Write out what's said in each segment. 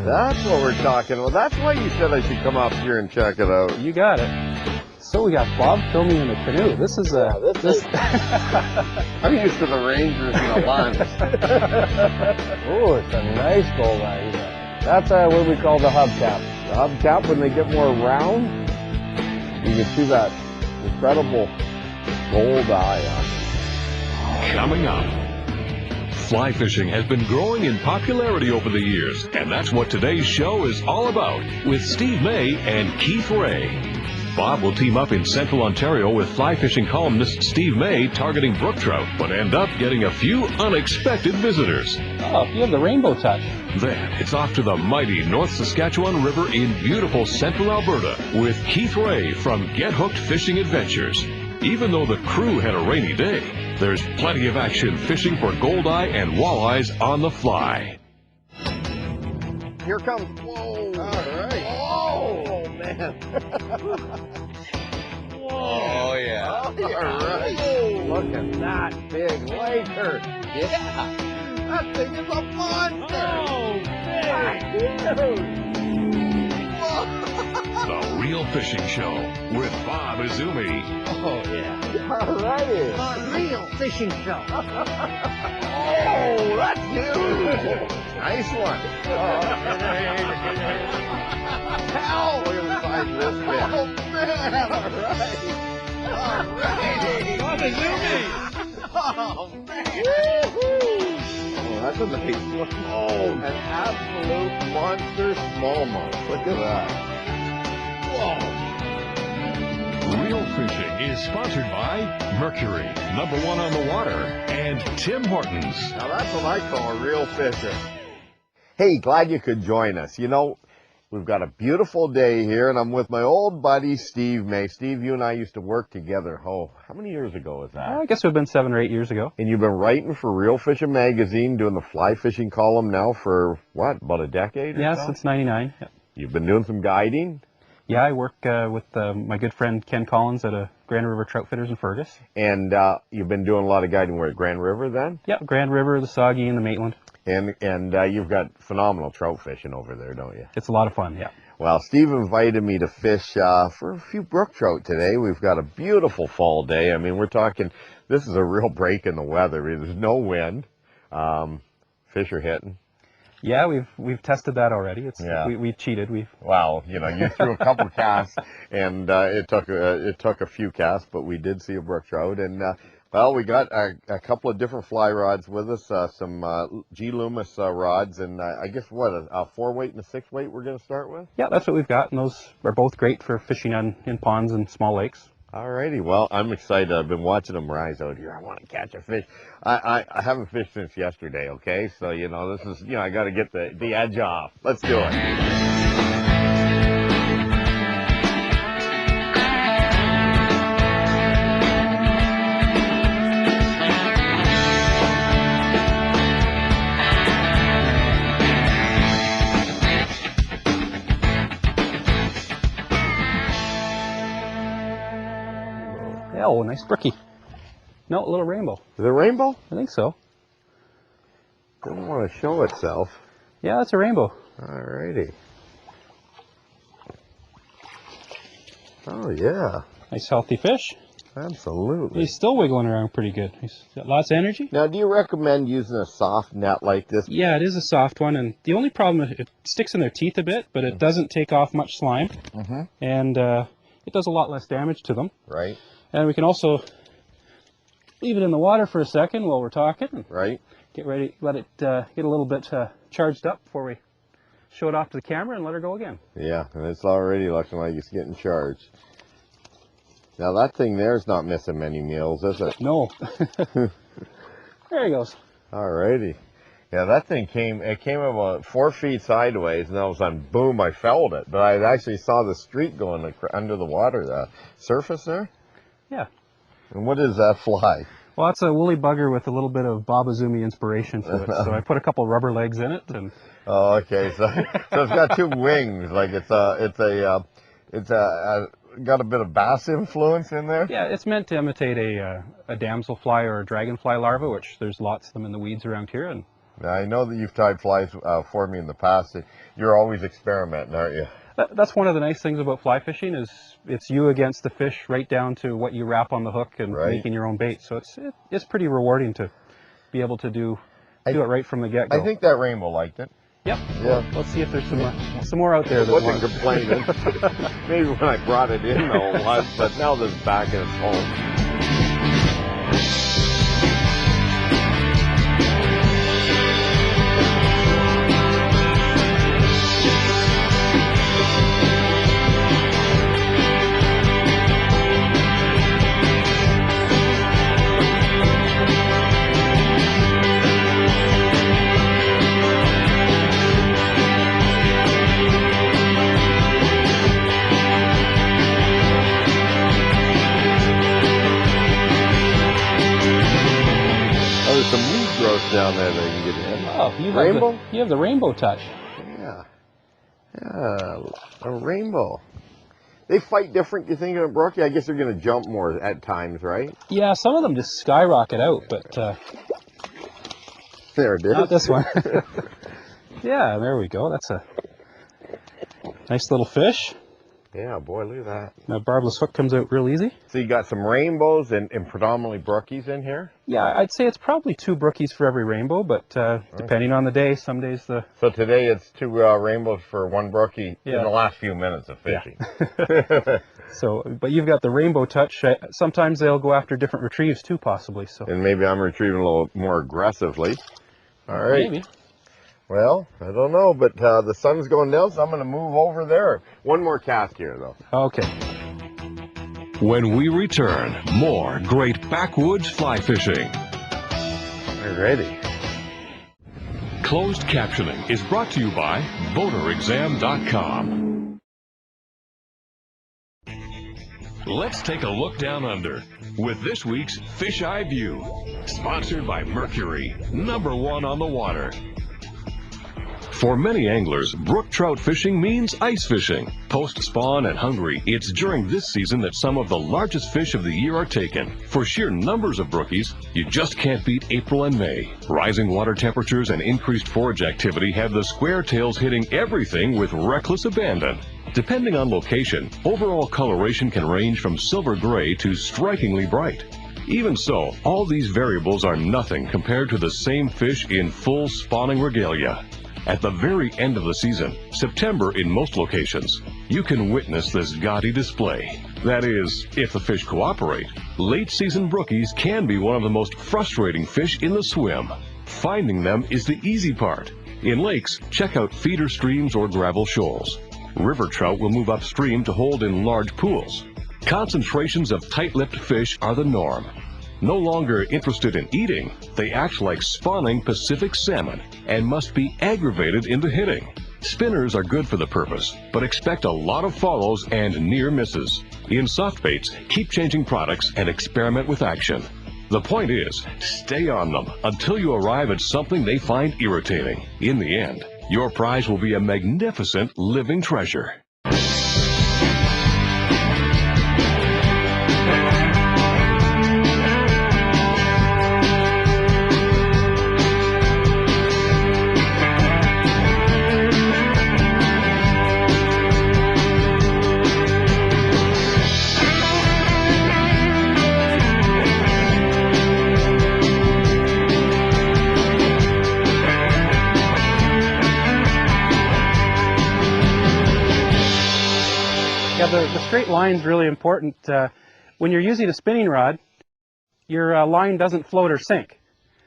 That's what we're talking about. That's why you said I should come up here and check it out. You got it. So we got Bob filming in the canoe. This is I'm used to the Rangers and the Lions. Oh, it's a nice Goldeye. That's what we call the hubcap. The hubcap, when they get more round, you can see that incredible Goldeye on it. Coming up, fly fishing has been growing in popularity over the years, and that's what today's show is all about with Steve May and Keith Ray. Bob will team up in Central Ontario with fly fishing columnist Steve May targeting brook trout, but end up getting a few unexpected visitors. Oh, you have the rainbow touch. Then it's off to the mighty North Saskatchewan River in beautiful Central Alberta with Keith Ray from Get Hooked Fishing Adventures. Even though the crew had a rainy day, there's plenty of action fishing for goldeye and walleyes on the fly. Here comes, whoa. All right. Oh, man. Oh, yeah. All right. Look at that big laker. Yeah. That thing is a monster. Oh, Dude. The Real Fishing Show with Bob Izumi. Oh, yeah. All righty. A real fishing show. Oh, that's huge. Nice one. Hell, we're going to find this fish. Oh, man. All right. All righty. Bob Izumi. Oh, man. Woo-hoo. Oh, that's a nice one. Oh, an absolute monster smallmouth. Look at that. Whoa. Real Fishing is sponsored by Mercury, #1 on the water, and Tim Hortons. Now that's what I call a real fisher. Hey, glad you could join us. You know, we've got a beautiful day here, and I'm with my old buddy Steve May. Steve, you and I used to work together. Oh, how many years ago was that? I guess it would have been 7 or 8 years ago. And you've been writing for Real Fishing Magazine, doing the fly fishing column now for, what, about a decade or Yeah, so? since '99. Yeah. You've been doing some guiding? Yeah, I work with my good friend Ken Collins at a Grand River Trout Fitters in Fergus. And you've been doing a lot of guiding where at Grand River then? Yeah, Grand River, the Saugee, and the Maitland. And you've got phenomenal trout fishing over there, don't you? It's a lot of fun, yeah. Well, Steve invited me to fish for a few brook trout today. We've got a beautiful fall day. I mean, we're talking, this is a real break in the weather. There's no wind. Fish are hitting. Yeah, we've tested that already. Yeah. We cheated. Well, you know, you threw a couple casts, and it took a few casts, but we did see a brook trout. And well, we got a couple of different fly rods with us, some G. Loomis rods, and I guess what, a 4-weight and a 6-weight we're going to start with. Yeah, that's what we've got, and those are both great for fishing in ponds and small lakes. Alrighty, well, I'm excited. I've been watching them rise out here. I want to catch a fish. I haven't fished since yesterday, okay? So, you know, this is, you know, I got to get the edge off. Let's do it. Yeah, oh, nice brookie. No, a little rainbow. Is it a rainbow? I think so. Doesn't want to show itself. Yeah, that's a rainbow. Alrighty. Oh, yeah. Nice healthy fish. Absolutely. He's still wiggling around pretty good. He's got lots of energy. Now, do you recommend using a soft net like this? Yeah, it is a soft one, and the only problem is it sticks in their teeth a bit, but it doesn't take off much slime, and it does a lot less damage to them. Right. And we can also leave it in the water for a second while we're talking. Right. Get ready, let it get a little bit charged up before we show it off to the camera and let her go again. Yeah, and it's already looking like it's getting charged. Now that thing there's not missing many meals, is it? No. There he goes. Alrighty. Yeah, that thing came about 4 feet sideways, and all of a sudden, boom, I felt it. But I actually saw the streak going under the water, the surface there. Yeah. And what is that fly? Well, that's a woolly bugger with a little bit of Bob Izumi inspiration to it. So I put a couple rubber legs in it, and Oh, okay. So it's got 2 wings. Like it's got a bit of bass influence in there. yeah, it's meant to imitate a damselfly or a dragonfly larva, which there's lots of them in the weeds around here, and Now, I know that you've tied flies for me in the past. You're always experimenting, aren't you? That's one of the nice things about fly fishing is it's you against the fish, right down to what you wrap on the hook and making your own bait. So it's pretty rewarding to be able to do it right from the get-go. I think that rainbow liked it. Yep. Yeah. Well, let's see if there's some more out there. It wasn't complaining. Maybe when I brought it in, though, it was, but now that it's back in its home. Some meat growth down there that you can get in. Oh, you have the rainbow touch. Yeah. Yeah, a rainbow. They fight different, you think, in a brookie? I guess they're going to jump more at times, right? Yeah, some of them just skyrocket out, but... there it is. Not this one. Yeah, there we go. That's a nice little fish. Yeah, boy, look at that. Now, barbless hook comes out real easy. So you got some rainbows and predominantly brookies in here? Yeah, I'd say it's probably 2 brookies for every rainbow, but depending on the day, some days the... So today it's 2 rainbows for 1 brookie in the last few minutes of fishing. Yeah. So, but you've got the rainbow touch. Sometimes they'll go after different retrieves too, possibly. So. And maybe I'm retrieving a little more aggressively. All right. Maybe. Well, I don't know, but the sun's going down, so I'm going to move over there. One more cast here, though. Okay. When we return, more great backwoods fly fishing. We're ready. Closed captioning is brought to you by VoterExam.com. Let's take a look down under with this week's Fish Eye View, sponsored by Mercury, #1 on the water. For many anglers, brook trout fishing means ice fishing. Post-spawn and hungry, it's during this season that some of the largest fish of the year are taken. For sheer numbers of brookies, you just can't beat April and May. Rising water temperatures and increased forage activity have the square tails hitting everything with reckless abandon. Depending on location, overall coloration can range from silver gray to strikingly bright. Even so, all these variables are nothing compared to the same fish in full spawning regalia. At the very end of the season, September in most locations, you can witness this gaudy display. That is, if the fish cooperate. Late season brookies can be one of the most frustrating fish in the swim. Finding them is the easy part. In lakes, check out feeder streams or gravel shoals. River trout will move upstream to hold in large pools. Concentrations of tight-lipped fish are the norm. No longer interested in eating, they act like spawning Pacific salmon and must be aggravated into hitting. Spinners are good for the purpose, but expect a lot of follows and near misses. In soft baits, keep changing products and experiment with action. The point is, stay on them until you arrive at something they find irritating. In the end, your prize will be a magnificent living treasure. Yeah, the straight line is really important. When you're using a spinning rod, your line doesn't float or sink.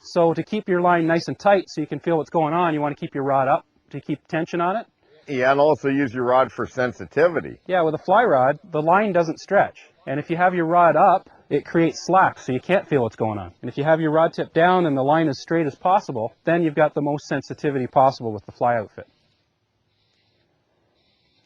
So to keep your line nice and tight so you can feel what's going on, you want to keep your rod up to keep tension on it. Yeah, and also use your rod for sensitivity. Yeah, with a fly rod, the line doesn't stretch. And if you have your rod up, it creates slack, so you can't feel what's going on. And if you have your rod tip down and the line as straight as possible, then you've got the most sensitivity possible with the fly outfit.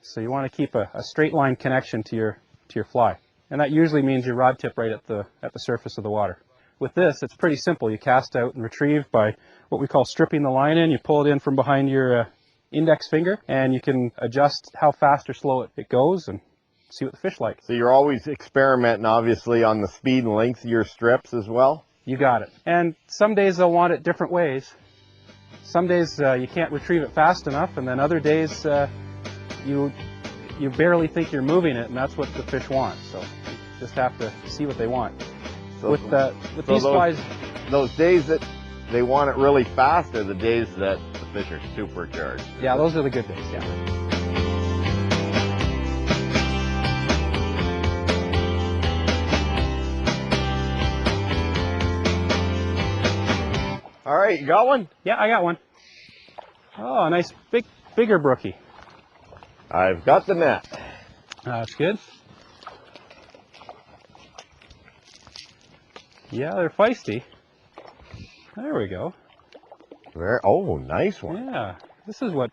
So you want to keep a straight line connection to your fly. And that usually means your rod tip right at the surface of the water. With this, it's pretty simple. You cast out and retrieve by what we call stripping the line in. You pull it in from behind your index finger, and you can adjust how fast or slow it goes and see what the fish like. So you're always experimenting, obviously, on the speed and length of your strips as well? You got it. And some days they'll want it different ways. Some days you can't retrieve it fast enough, and then other days you barely think you're moving it, and that's what the fish want. So you just have to see what they want. So, With these flies, those days that they want it really fast are the days that the fish are supercharged. yeah, those are the good days. Yeah. All right, you got one? Yeah, I got one. Oh, a nice bigger brookie. I've got the net. That's good. Yeah, they're feisty. There we go. Oh, nice one. Yeah, this is more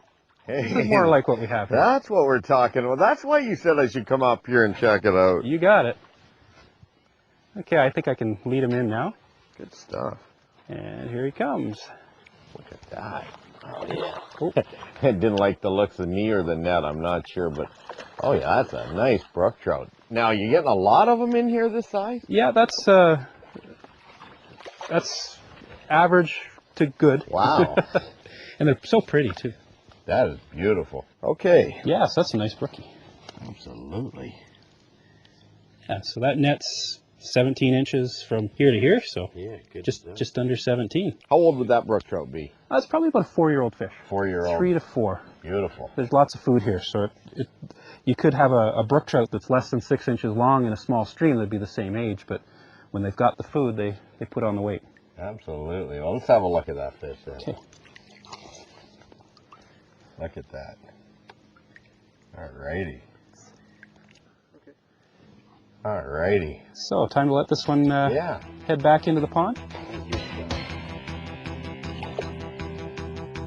Hey, like what we have here. that's what we're talking about. That's why you said I should come up here and check it out. You got it. Okay, I think I can lead him in now. Good stuff. And here he comes. Look at that. Oh, yeah. Oh. I didn't like the looks of me or the net, I'm not sure, but oh yeah, that's a nice brook trout. Now, you getting a lot of them in here this size? Yeah, that's average to good. Wow. And they're so pretty too. That is beautiful. Okay. Yes, that's a nice brookie. Absolutely. Yeah, so that net's 17 inches from here to here, so Yeah, good. just under 17. How old would that brook trout be? That's probably about a 4-year-old fish. 4-year-old. 3 to 4. Beautiful. There's lots of food here, so you could have a brook trout that's less than 6 inches long in a small stream that'd be the same age, but when they've got the food, they put on the weight. Absolutely. Well, let's have a look at that fish then. Okay. Look at that. All righty. All righty. So, time to let this one Yeah. head back into the pond.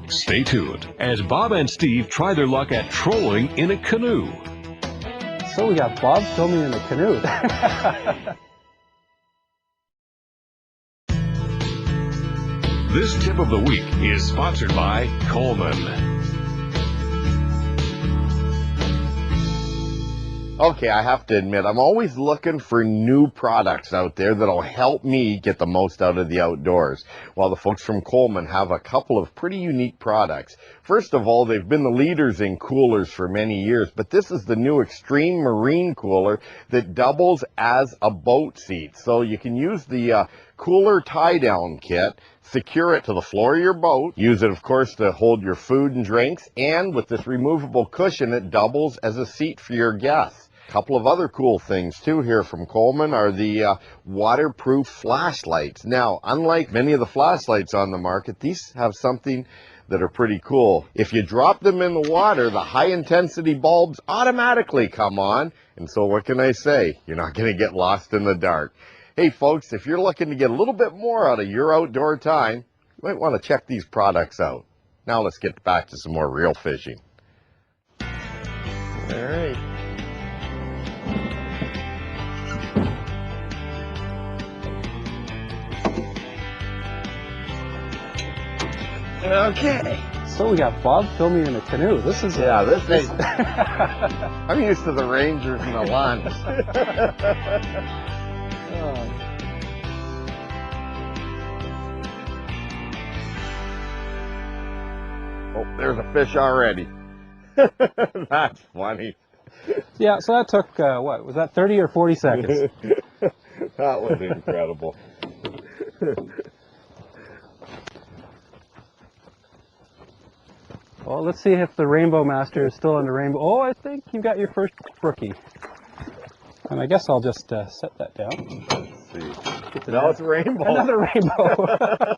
Stay tuned as Bob and Steve try their luck at trolling in a canoe. So we got Bob filming in a canoe. This tip of the week is sponsored by Coleman. Okay, I have to admit, I'm always looking for new products out there that'll help me get the most out of the outdoors. Well, the folks from Coleman have a couple of pretty unique products. First of all, they've been the leaders in coolers for many years, but this is the new Extreme Marine Cooler that doubles as a boat seat. So you can use the cooler tie-down kit, secure it to the floor of your boat, use it, of course, to hold your food and drinks, and with this removable cushion, it doubles as a seat for your guests. A couple of other cool things too here from Coleman are the waterproof flashlights. Now, unlike many of the flashlights on the market, these have something that are pretty cool. If you drop them in the water, the high intensity bulbs automatically come on, and so what can I say? You're not going to get lost in the dark. Hey folks, if you're looking to get a little bit more out of your outdoor time, you might want to check these products out. Now let's get back to some more real fishing. All right. Okay. So we got Bob filming in a canoe. This is This is. I'm used to the Rangers and the lunch. Oh, there's a fish already. That's funny. Yeah, so that took, what, was that 30 or 40 seconds? That was incredible. Well, let's see if the Rainbow Master is still in the rainbow. Oh, I think you got your first brookie. And I guess I'll just set that down. Let's see. Now it's a rainbow. Another rainbow.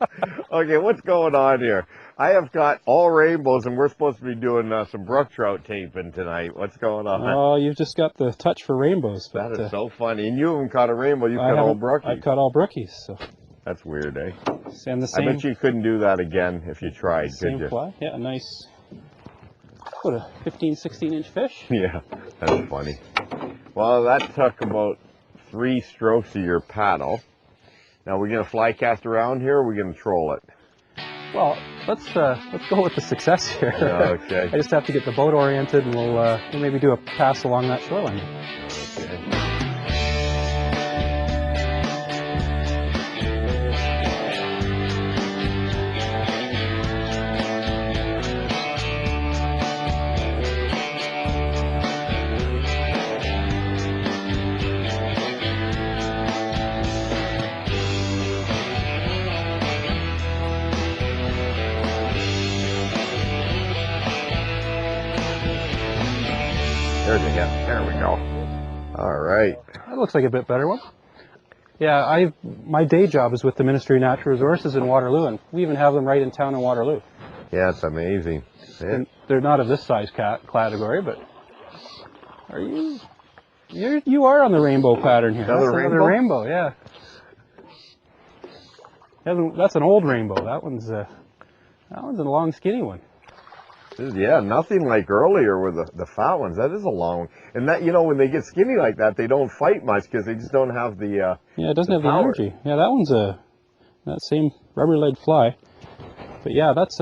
Okay, what's going on here? I have got all rainbows, and we're supposed to be doing some brook trout taping tonight. What's going on? Oh, you've just got the touch for rainbows. That is so funny. And you haven't caught a rainbow. You've caught all brookies. I've caught all brookies. So. That's weird, eh? And the same, I bet you couldn't do that again if you tried, could same you? fly. Yeah, a nice, what, a 15, 16-inch fish? Yeah, that's funny. Well, that took about 3 strokes of your paddle. Now, we're going to fly cast around here, or we're going to troll it? Well, let's go with the success here. Okay. I just have to get the boat oriented, and we'll maybe do a pass along that shoreline. Okay. There's a hit. There we go. All right. That looks like a bit better one. Yeah, my day job is with the Ministry of Natural Resources in Waterloo, and we even have them right in town in Waterloo. Yeah, it's amazing. Yeah. And they're not of this size category, but are you are on the rainbow pattern here. Another That's rainbow? rainbow, yeah. That's an old rainbow. That one's a long, skinny one. Yeah, nothing like earlier with the fat ones. That is a long one. And that, when they get skinny like that, they don't fight much because they just don't have the yeah, it doesn't have power. the energy. Yeah, that one's that same rubber-legged fly. But yeah, that's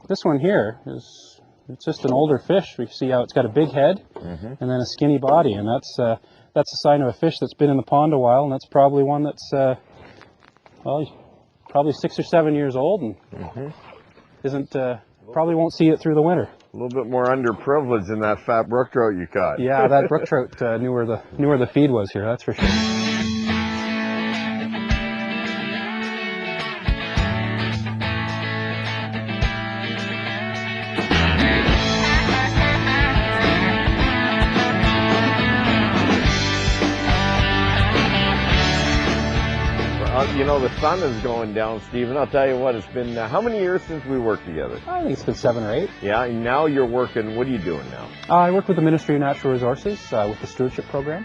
this one here it's just an older fish. We see how it's got a big head and then a skinny body, and that's a sign of a fish that's been in the pond a while, and that's probably one that's probably 6 or 7 years old and isn't probably won't see it through the winter. A little bit more underprivileged than that fat brook trout you caught. Yeah, that brook trout knew where the feed was here. That's for sure. The sun is going down, Stephen. I'll tell you what, it's been, how many years since we worked together? I think it's been 7 or 8. Yeah, and now you're working, what are you doing now? I work with the Ministry of Natural Resources with the stewardship program.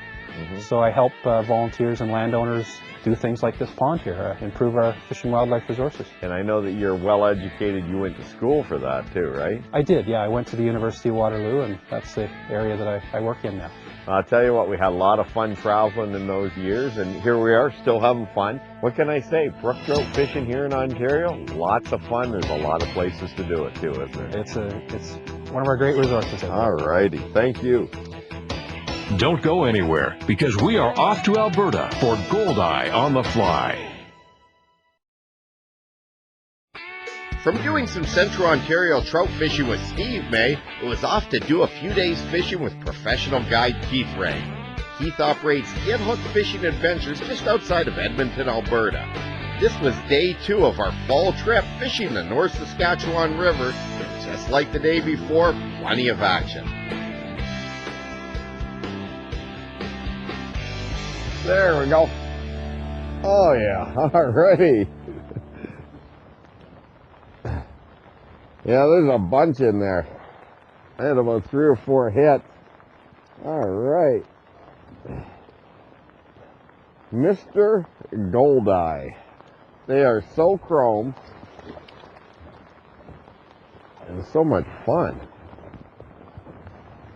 So I help volunteers and landowners do things like this pond here, improve our fish and wildlife resources. And I know that you're well educated. You went to school for that too, right? I did, yeah. I went to the University of Waterloo, and that's the area that I work in now. I'll tell you what, we had a lot of fun traveling in those years, and here we are, still having fun. What can I say? Brook trout fishing here in Ontario, lots of fun. There's a lot of places to do it too, isn't there? It's one of our great resources. All righty, thank you. Don't go anywhere, because we are off to Alberta for Goldeye on the Fly. From doing some Central Ontario trout fishing with Steve May, it was off to do a few days fishing with professional guide Keith Ray. Keith operates Get Hook Fishing Adventures just outside of Edmonton, Alberta. This was day 2 of our fall trip fishing the North Saskatchewan River. Just like the day before, plenty of action. There we go. Oh yeah, all righty. Yeah, there's a bunch in there. I had about 3 or 4 hits. All right. Mr. Goldeye. They are so chrome and so much fun.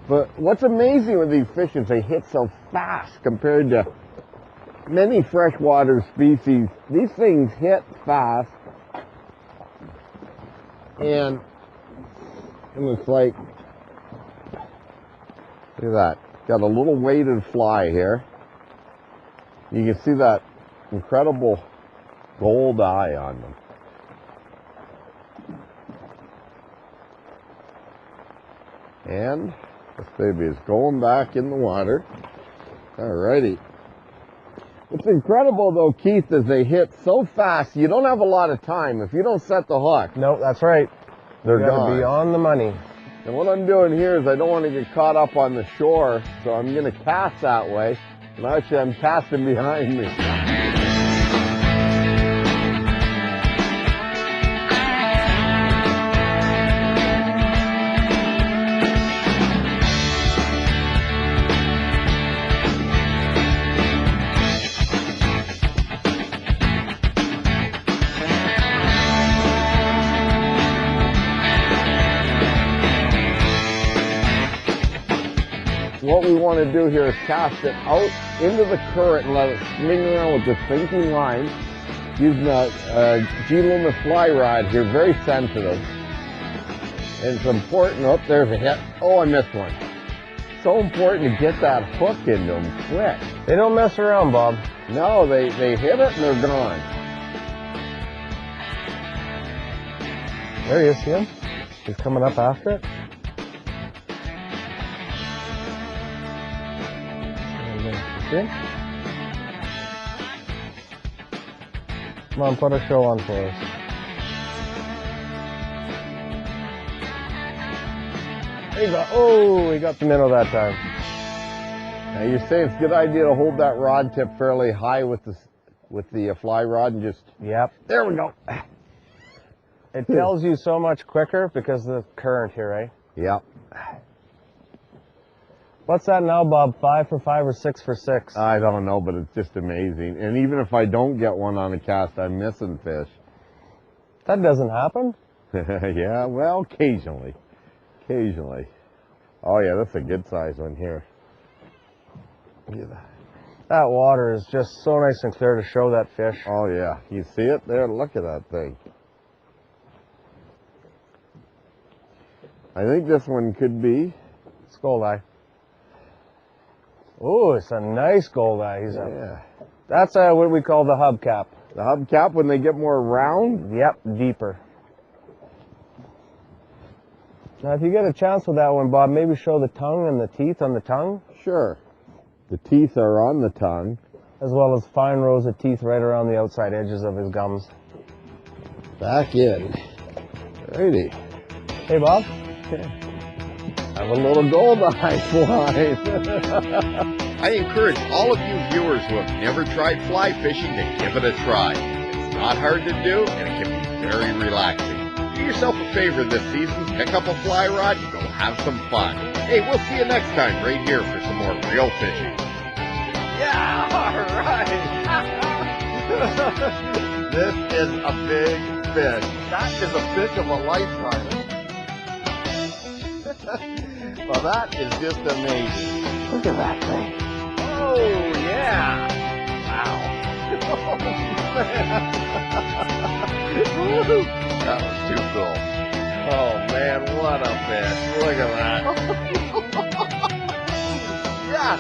But what's amazing with these fish is they hit so fast compared to many freshwater species. These things hit fast. And it looks like, look at that, got a little weighted fly here. You can see that incredible gold eye on them. And this baby is going back in the water. Alrighty. What's incredible though, Keith, is they hit so fast, you don't have a lot of time. If you don't set the hook, No, that's right. they're You gotta gone. be on the money. And what I'm doing here is I don't want to get caught up on the shore, so I'm going to cast that way. And actually, I'm casting behind me. What we want to do here is cast it out into the current and let it swing around with the sinking line. Using a G-Loomis fly rod here, very sensitive. And it's important, oh, there's a hit. Oh, I missed one. So important to get that hook into them quick. They don't mess around, Bob. No, they hit it and they're gone. There he is, see him? He's coming up after it. See? Come on, put a show on for us. He got the minnow that time. Now you say it's a good idea to hold that rod tip fairly high with the fly rod and just, Yep. there we go. It tells you so much quicker because of the current here, eh? Yep. What's that now, Bob? 5 for 5 or 6 for 6? I don't know, but it's just amazing. And even if I don't get one on a cast, I'm missing fish. That doesn't happen. Yeah, well, occasionally. Occasionally. Oh yeah, that's a good size one here. Look at that. That water is just so nice and clear to show that fish. Oh yeah, you see it there? Look at that thing. I think this one could be. It's Goldeye. Oh, it's a nice Goldeye. Yeah. That's what we call the hubcap. The hubcap when they get more round? Yep, deeper. Now, if you get a chance with that one, Bob, maybe show the tongue and the teeth on the tongue, Sure. The teeth are on the tongue. as well as fine rows of teeth right around the outside edges of his gums. Back in. Righty. Hey, Bob. Have a little Goldeye fly. I encourage all of you viewers who have never tried fly fishing to give it a try. It's not hard to do, and it can be very relaxing. Do yourself a favor this season, pick up a fly rod and go have some fun. Hey, we'll see you next time right here for some more real fishing. Yeah, all right. This is a big fish. That is a fish of a lifetime. Well, that is just amazing. Look at that thing. Oh, yeah. Wow. That was too cool. Oh, man, what a fish. Look at that. Yes.